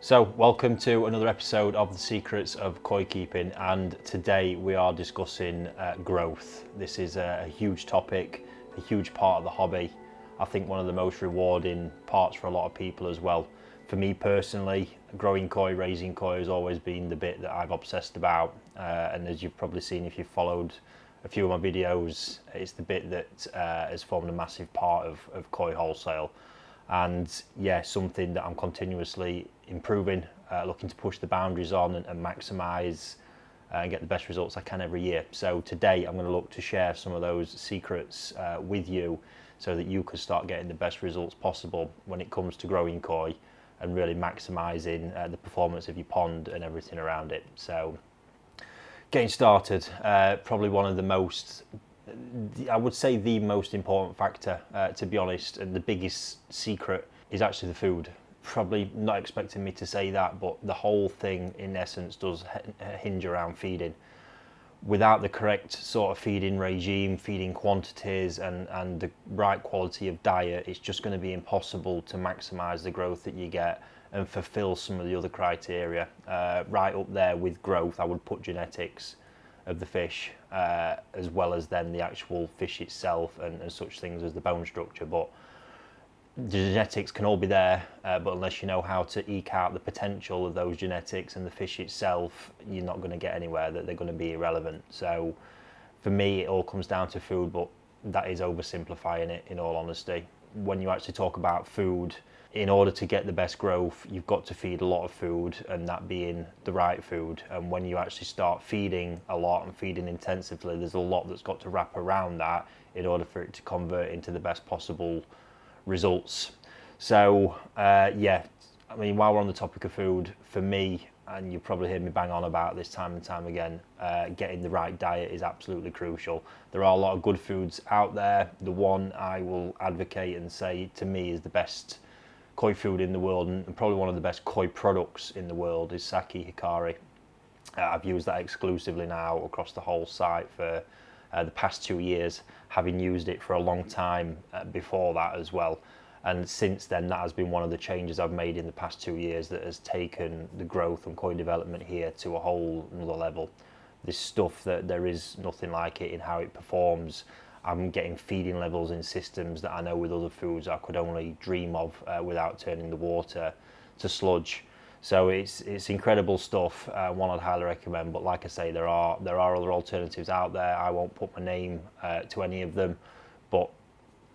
So, welcome to another episode of The Secrets of Koi Keeping, and today we are discussing growth. This is a huge topic, a huge part of the hobby. I think one of the most rewarding parts for a lot of people as well. For me personally, growing koi, raising koi has always been the bit that I've obsessed about, and as you've probably seen if you've followed a few of my videos, it's the bit that has formed a massive part of koi wholesale. And yeah, something that I'm continuously improving, looking to push the boundaries on and maximise and get the best results I can every year. So today I'm going to look to share some of those secrets with you so that you can start getting the best results possible when it comes to growing koi and really maximising the performance of your pond and everything around it. So getting started, probably one of the most, I would say the most important factor, to be honest, and the biggest secret is actually the food. Probably not expecting me to say that, but the whole thing in essence does hinge around feeding. Without the correct sort of feeding regime, feeding quantities and the right quality of diet, it's just going to be impossible to maximise the growth that you get and fulfil some of the other criteria. Right up there with growth, I would put genetics of the fish, as well as then the actual fish itself and such things as the bone structure. But the genetics can all be there, but unless you know how to eke out the potential of those genetics and the fish itself, you're not going to get anywhere, that they're going to be irrelevant. So for me, it all comes down to food, but that is oversimplifying it, in all honesty. When you actually talk about food, in order to get the best growth, you've got to feed a lot of food, and that being the right food. And when you actually start feeding a lot and feeding intensively, there's a lot that's got to wrap around that in order for it to convert into the best possible results. So yeah, I mean, while we're on the topic of food, for me, and you've probably heard me bang on about this time and time again, getting the right diet is absolutely crucial. There are a lot of good foods out there. The one I will advocate and say to me is the best koi food in the world, and probably one of the best koi products in the world, is sake hikari. I've used that exclusively now across the whole site for the past 2 years, having used it for a long time before that as well. And since then, that has been one of the changes I've made in the past 2 years that has taken the growth and koi development here to a whole another level. This stuff, that there is nothing like it in how it performs. I'm getting feeding levels in systems that I know with other foods I could only dream of without turning the water to sludge. So it's incredible stuff, one I'd highly recommend. But like I say, there are other alternatives out there. I won't put my name to any of them, but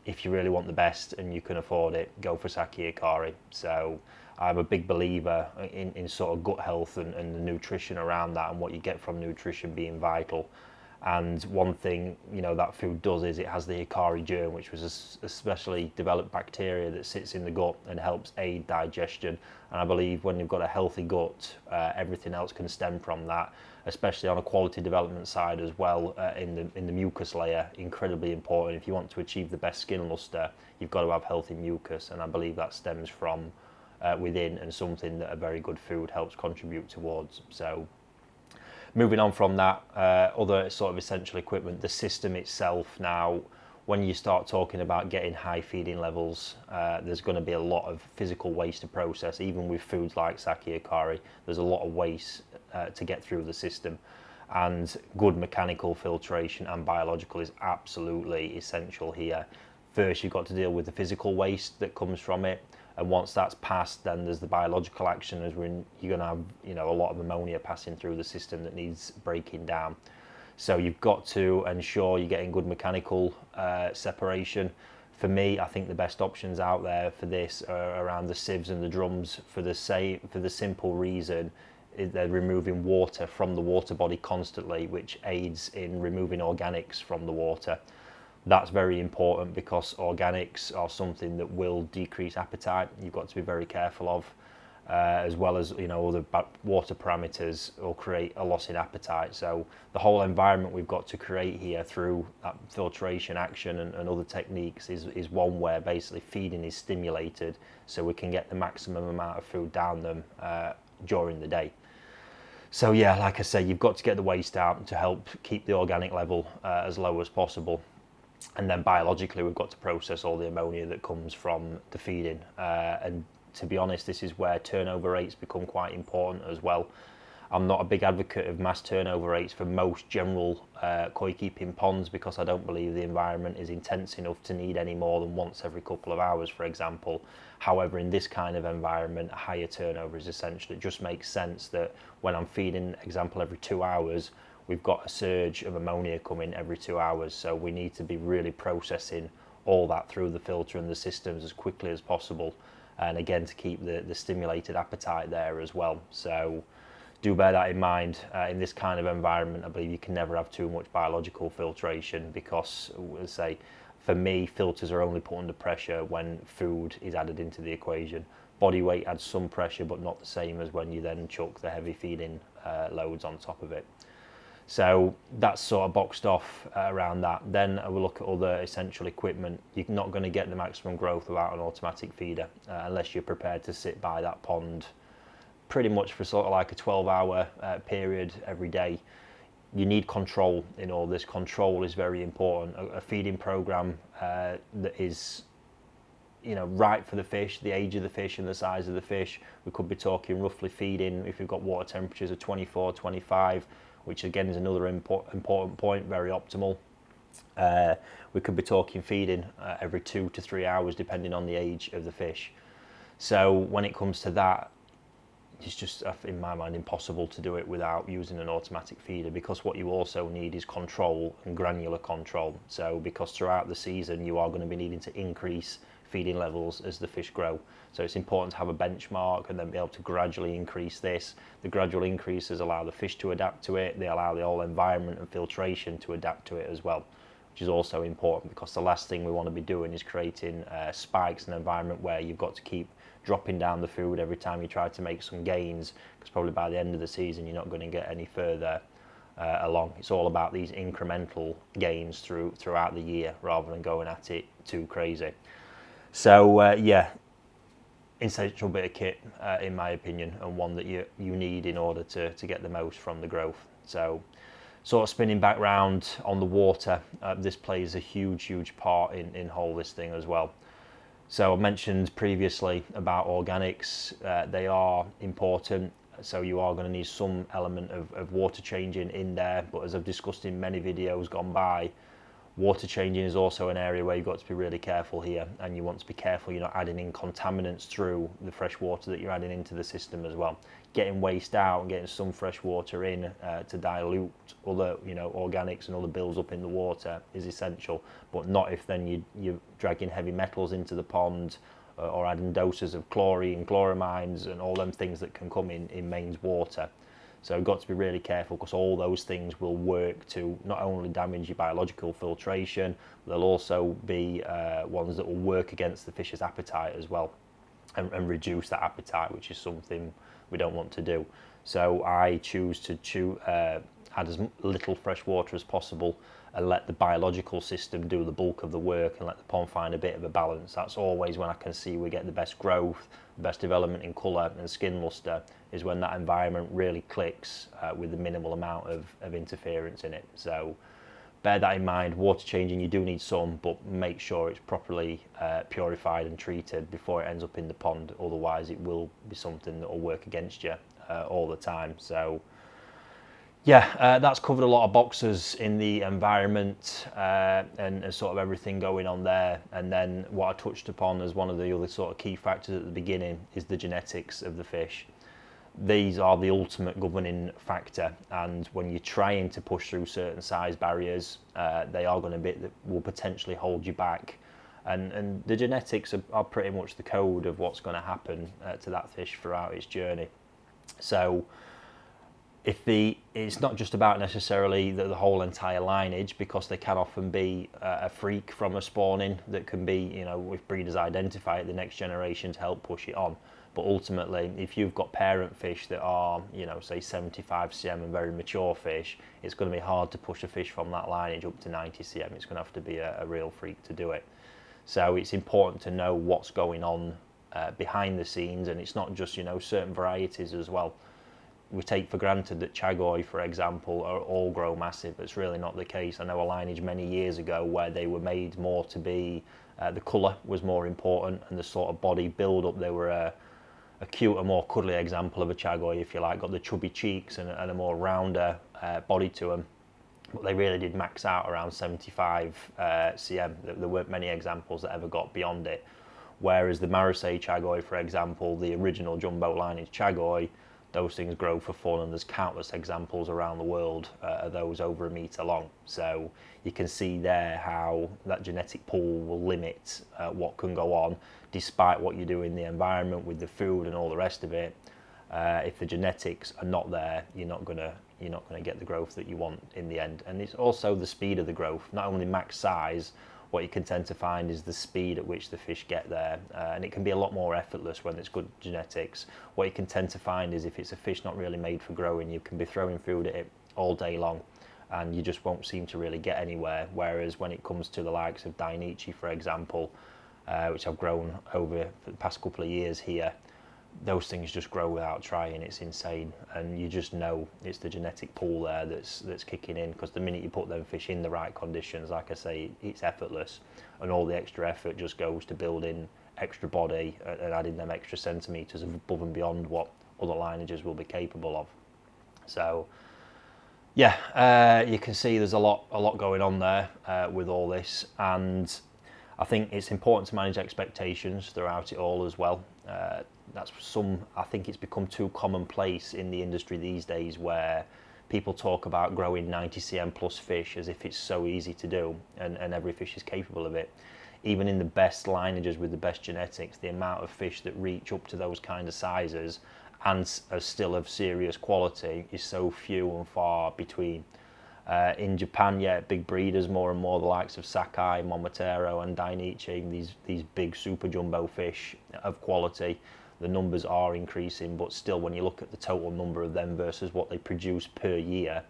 if you really want the best and you can afford it, go for sake hikari. So I'm a big believer in sort of gut health and the nutrition around that, and what you get from nutrition being vital. And one thing, you know, that food does is it has the hikari germ, which was a specially developed bacteria that sits in the gut and helps aid digestion. And I believe when you've got a healthy gut, everything else can stem from that, especially on a quality development side as well, in the mucus layer. Incredibly important. If you want to achieve the best skin luster, you've got to have healthy mucus, and I believe that stems from within, and something that a very good food helps contribute towards. So moving on from that, other sort of essential equipment, the system itself. Now, when you start talking about getting high feeding levels, there's going to be a lot of physical waste to process. Even with foods like sake hikari, there's a lot of waste to get through the system. And good mechanical filtration and biological is absolutely essential here. First, you've got to deal with the physical waste that comes from it. And once that's passed, then there's the biological action, as you're going to have, you know, a lot of ammonia passing through the system that needs breaking down. So you've got to ensure you're getting good mechanical separation. For me, I think the best options out there for this are around the sieves and the drums, for the simple reason they're removing water from the water body constantly, which aids in removing organics from the water. That's very important because organics are something that will decrease appetite. You've got to be very careful of, as well as, you know, other water parameters will create a loss in appetite. So the whole environment we've got to create here through that filtration action and other techniques is one where basically feeding is stimulated so we can get the maximum amount of food down them during the day. So yeah, like I say, you've got to get the waste out to help keep the organic level as low as possible. And then biologically, we've got to process all the ammonia that comes from the feeding. And to be honest, this is where turnover rates become quite important as well. I'm not a big advocate of mass turnover rates for most general koi keeping ponds, because I don't believe the environment is intense enough to need any more than once every couple of hours, for example. However, in this kind of environment, a higher turnover is essential. It just makes sense that when I'm feeding, example, every 2 hours, we've got a surge of ammonia coming every 2 hours. So we need to be really processing all that through the filter and the systems as quickly as possible. And again, to keep the stimulated appetite there as well. So do bear that in mind. In this kind of environment, I believe you can never have too much biological filtration, because, as I say, for me, filters are only put under pressure when food is added into the equation. Body weight adds some pressure, but not the same as when you then chuck the heavy feeding loads on top of it. So that's sort of boxed off around that. Then we'll look at other essential equipment. You're not going to get the maximum growth without an automatic feeder, unless you're prepared to sit by that pond pretty much for sort of like a 12-hour period every day. You need control in all this. Control is very important. A feeding program that is, right for the fish, the age of the fish and the size of the fish. We could be talking roughly feeding, if you've got water temperatures of 24, 25, which again is another important point, very optimal. We could be talking feeding every 2 to 3 hours, depending on the age of the fish. So when it comes to that, it's just, in my mind, impossible to do it without using an automatic feeder, because what you also need is control and granular control. So because throughout the season you are going to be needing to increase feeding levels as the fish grow. So it's important to have a benchmark and then be able to gradually increase this. The gradual increases allow the fish to adapt to it. They allow the whole environment and filtration to adapt to it as well, which is also important, because the last thing we want to be doing is creating spikes in an environment where you've got to keep dropping down the food every time you try to make some gains, because probably by the end of the season you're not going to get any further along. It's all about these incremental gains throughout the year, rather than going at it too crazy. So yeah, essential bit of kit in my opinion, and one that you need in order to get the most from the growth. So sort of spinning back round on the water, this plays a huge part in whole this thing as well. So I mentioned previously about organics. They are important, so you are going to need some element of water changing in there, but as I've discussed in many videos gone by, water changing is also an area where you've got to be really careful here, and you want to be careful you're not adding in contaminants through the fresh water that you're adding into the system as well. Getting waste out and getting some fresh water in to dilute other organics and other bills up in the water is essential, but not if then you're dragging heavy metals into the pond or adding doses of chlorine, chloramines and all them things that can come in mains water. So you've got to be really careful, because all those things will work to not only damage your biological filtration, they'll also be ones that will work against the fish's appetite as well, and reduce that appetite, which is something we don't want to do. So I choose to add as little fresh water as possible and let the biological system do the bulk of the work, and let the pond find a bit of a balance. That's always when I can see we get the best growth, the best development in colour and skin lustre, is when that environment really clicks with the minimal amount of interference in it. So bear that in mind. Water changing, you do need some, but make sure it's properly purified and treated before it ends up in the pond. Otherwise it will be something that will work against you all the time. So yeah, that's covered a lot of boxes in the environment and sort of everything going on there. And then what I touched upon as one of the other sort of key factors at the beginning is the genetics of the fish. These are the ultimate governing factor, and when you're trying to push through certain size barriers, they are going to be that will potentially hold you back. And the genetics are pretty much the code of what's going to happen to that fish throughout its journey. So it's not just about necessarily the whole entire lineage, because there can often be a freak from a spawning that can be, if breeders identify it, the next generation to help push it on. But ultimately, if you've got parent fish that are, say 75 cm and very mature fish, it's going to be hard to push a fish from that lineage up to 90 cm. It's going to have to be a real freak to do it. So it's important to know what's going on behind the scenes, and it's not just, certain varieties as well. we take for granted that chagoi, for example, are all grow massive. It's really not the case. I know a lineage many years ago where they were made more to be, the colour was more important and the sort of body build up. They were a cuter, more cuddly example of a chagoi, if you like, got the chubby cheeks and a more rounder body to them. But they really did max out around 75 cm. There weren't many examples that ever got beyond it. Whereas the Marseille chagoi, for example, the original jumbo lineage chagoi, those things grow for fun, and there's countless examples around the world of those over 1 metre long. So you can see there how that genetic pool will limit what can go on, despite what you do in the environment with the food and all the rest of it. If the genetics are not there, you're not gonna get the growth that you want in the end. And it's also the speed of the growth, not only max size. What you can tend to find is the speed at which the fish get there, and it can be a lot more effortless when it's good genetics. What you can tend to find is if it's a fish not really made for growing, you can be throwing food at it all day long and you just won't seem to really get anywhere. Whereas when it comes to the likes of Dainichi, for example, which I've grown over for the past couple of years here, those things just grow without trying. It's insane, and you just know it's the genetic pool there that's kicking in, because the minute you put them fish in the right conditions, like I say, it's effortless, and all the extra effort just goes to building extra body and adding them extra centimetres above and beyond what other lineages will be capable of. So yeah, you can see there's a lot going on there with all this, and I think it's important to manage expectations throughout it all as well. I think it's become too commonplace in the industry these days, where people talk about growing 90 cm plus fish as if it's so easy to do, and every fish is capable of it. Even in the best lineages with the best genetics, the amount of fish that reach up to those kind of sizes and are still of serious quality is so few and far between. In Japan, yeah, big breeders, more and more the likes of Sakai, Momotaro and Dainichi, these big super jumbo fish of quality, the numbers are increasing, but still when you look at the total number of them versus what they produce per year,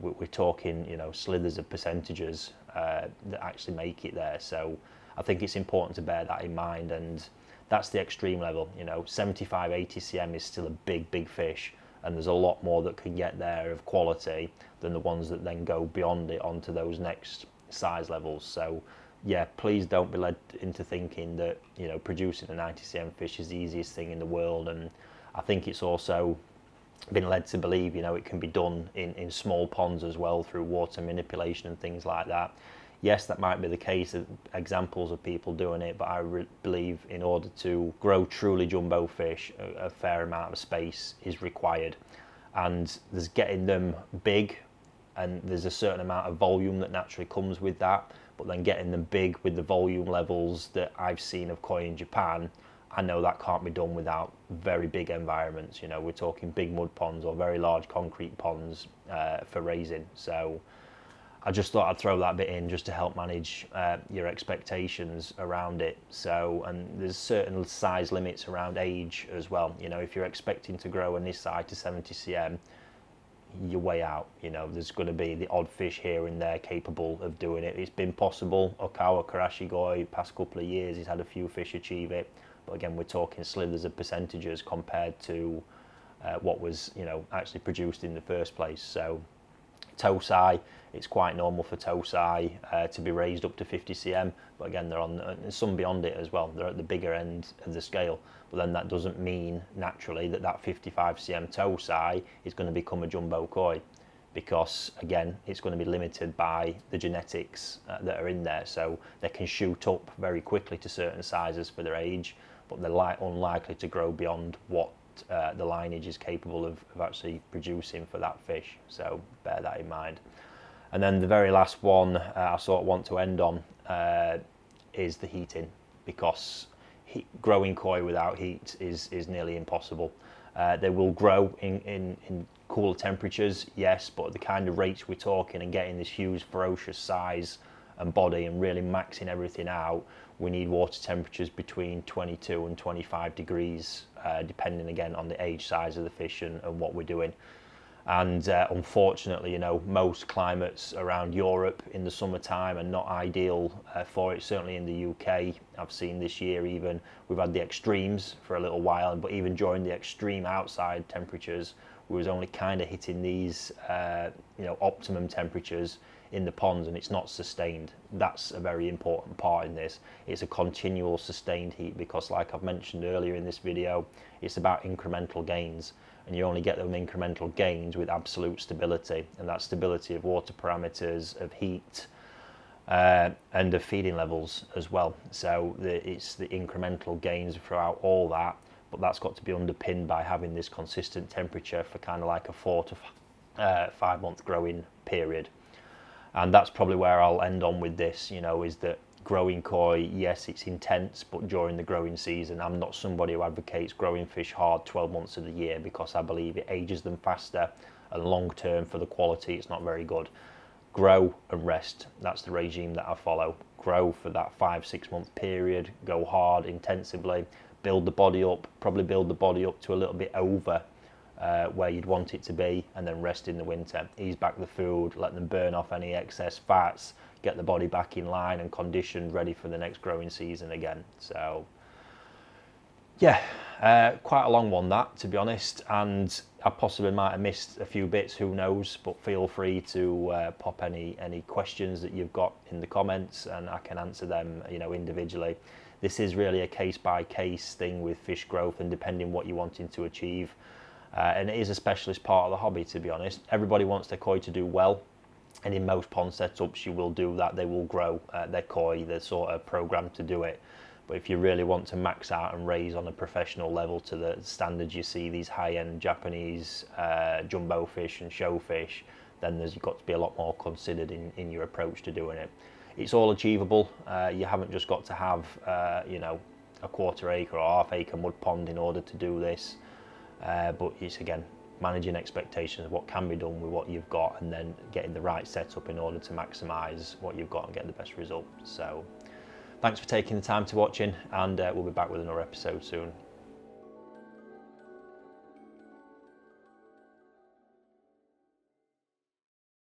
we're talking, slithers of percentages that actually make it there. So I think it's important to bear that in mind, and that's the extreme level. 75, 80 cm is still a big fish, and there's a lot more that can get there of quality than the ones that then go beyond it onto those next size levels. So yeah, please don't be led into thinking that producing a 90 cm fish is the easiest thing in the world. And I think it's also been led to believe it can be done in small ponds as well through water manipulation and things like that. Yes, that might be the case, examples of people doing it, but I believe in order to grow truly jumbo fish, a fair amount of space is required. And there's getting them big, and there's a certain amount of volume that naturally comes with that, but then getting them big with the volume levels that I've seen of koi in Japan, I know that can't be done without very big environments. We're talking big mud ponds or very large concrete ponds for raising. So I just thought I'd throw that bit in just to help manage your expectations around it. So, and there's certain size limits around age as well. If you're expecting to grow a Nisai to 70 cm, you're way out. There's going to be the odd fish here and there capable of doing it. It's been possible. Okawa Karashigoi, past couple of years, he's had a few fish achieve it. But again, we're talking slithers of percentages compared to what was, actually produced in the first place. So Tosai, it's quite normal for Tosai to be raised up to 50 cm, but again, they're on some beyond it as well. They're at the bigger end of the scale, but then that doesn't mean naturally that 55 cm Tosai is going to become a jumbo koi, because again, it's going to be limited by the genetics that are in there. So they can shoot up very quickly to certain sizes for their age, but they're unlikely to grow beyond what the lineage is capable of actually producing for that fish. So bear that in mind. And then the very last one I sort of want to end on is the heating, because growing koi without heat is nearly impossible. They will grow in cooler temperatures, yes, but at the kind of rates we're talking and getting this huge ferocious size and body and really maxing everything out, we need water temperatures between 22 and 25 degrees, depending again on the age, size of the fish and what we're doing. And unfortunately, most climates around Europe in the summertime are not ideal for it. Certainly in the UK, I've seen this year even, we've had the extremes for a little while, but even during the extreme outside temperatures, we was only kind of hitting these optimum temperatures in the ponds, and it's not sustained. That's a very important part in this. It's a continual sustained heat, because like I've mentioned earlier in this video, it's about incremental gains, and you only get them incremental gains with absolute stability, and that stability of water parameters, of heat, and of feeding levels as well. So it's the incremental gains throughout all that, but that's got to be underpinned by having this consistent temperature for kind of like a 4 to 5 month growing period. And that's probably where I'll end on with this, is that growing koi, yes, it's intense, but during the growing season, I'm not somebody who advocates growing fish hard 12 months of the year, because I believe it ages them faster, and long term for the quality, it's not very good. Grow and rest, that's the regime that I follow. Grow for that 5-6 month period, go hard intensively, build the body up, probably build the body up to a little bit over where you'd want it to be, and then rest in the winter. Ease back the food, let them burn off any excess fats, get the body back in line and conditioned, ready for the next growing season again. So yeah, quite a long one that, to be honest, and I possibly might have missed a few bits, who knows, but feel free to pop any questions that you've got in the comments, and I can answer them individually. This is really a case by case thing with fish growth, and depending what you're wanting to achieve. And it is a specialist part of the hobby, to be honest. Everybody wants their koi to do well, and in most pond setups you will do that. They will grow their koi, they're sort of programmed to do it. But if you really want to max out and raise on a professional level to the standards you see these high-end Japanese jumbo fish and show fish, then there's got to be a lot more considered in your approach to doing it. It's all achievable. You haven't just got to have a 1/4 acre or 1/2 acre mud pond in order to do this. But it's, again, managing expectations of what can be done with what you've got, and then getting the right setup in order to maximise what you've got and get the best result. So thanks for taking the time to watching, and we'll be back with another episode soon.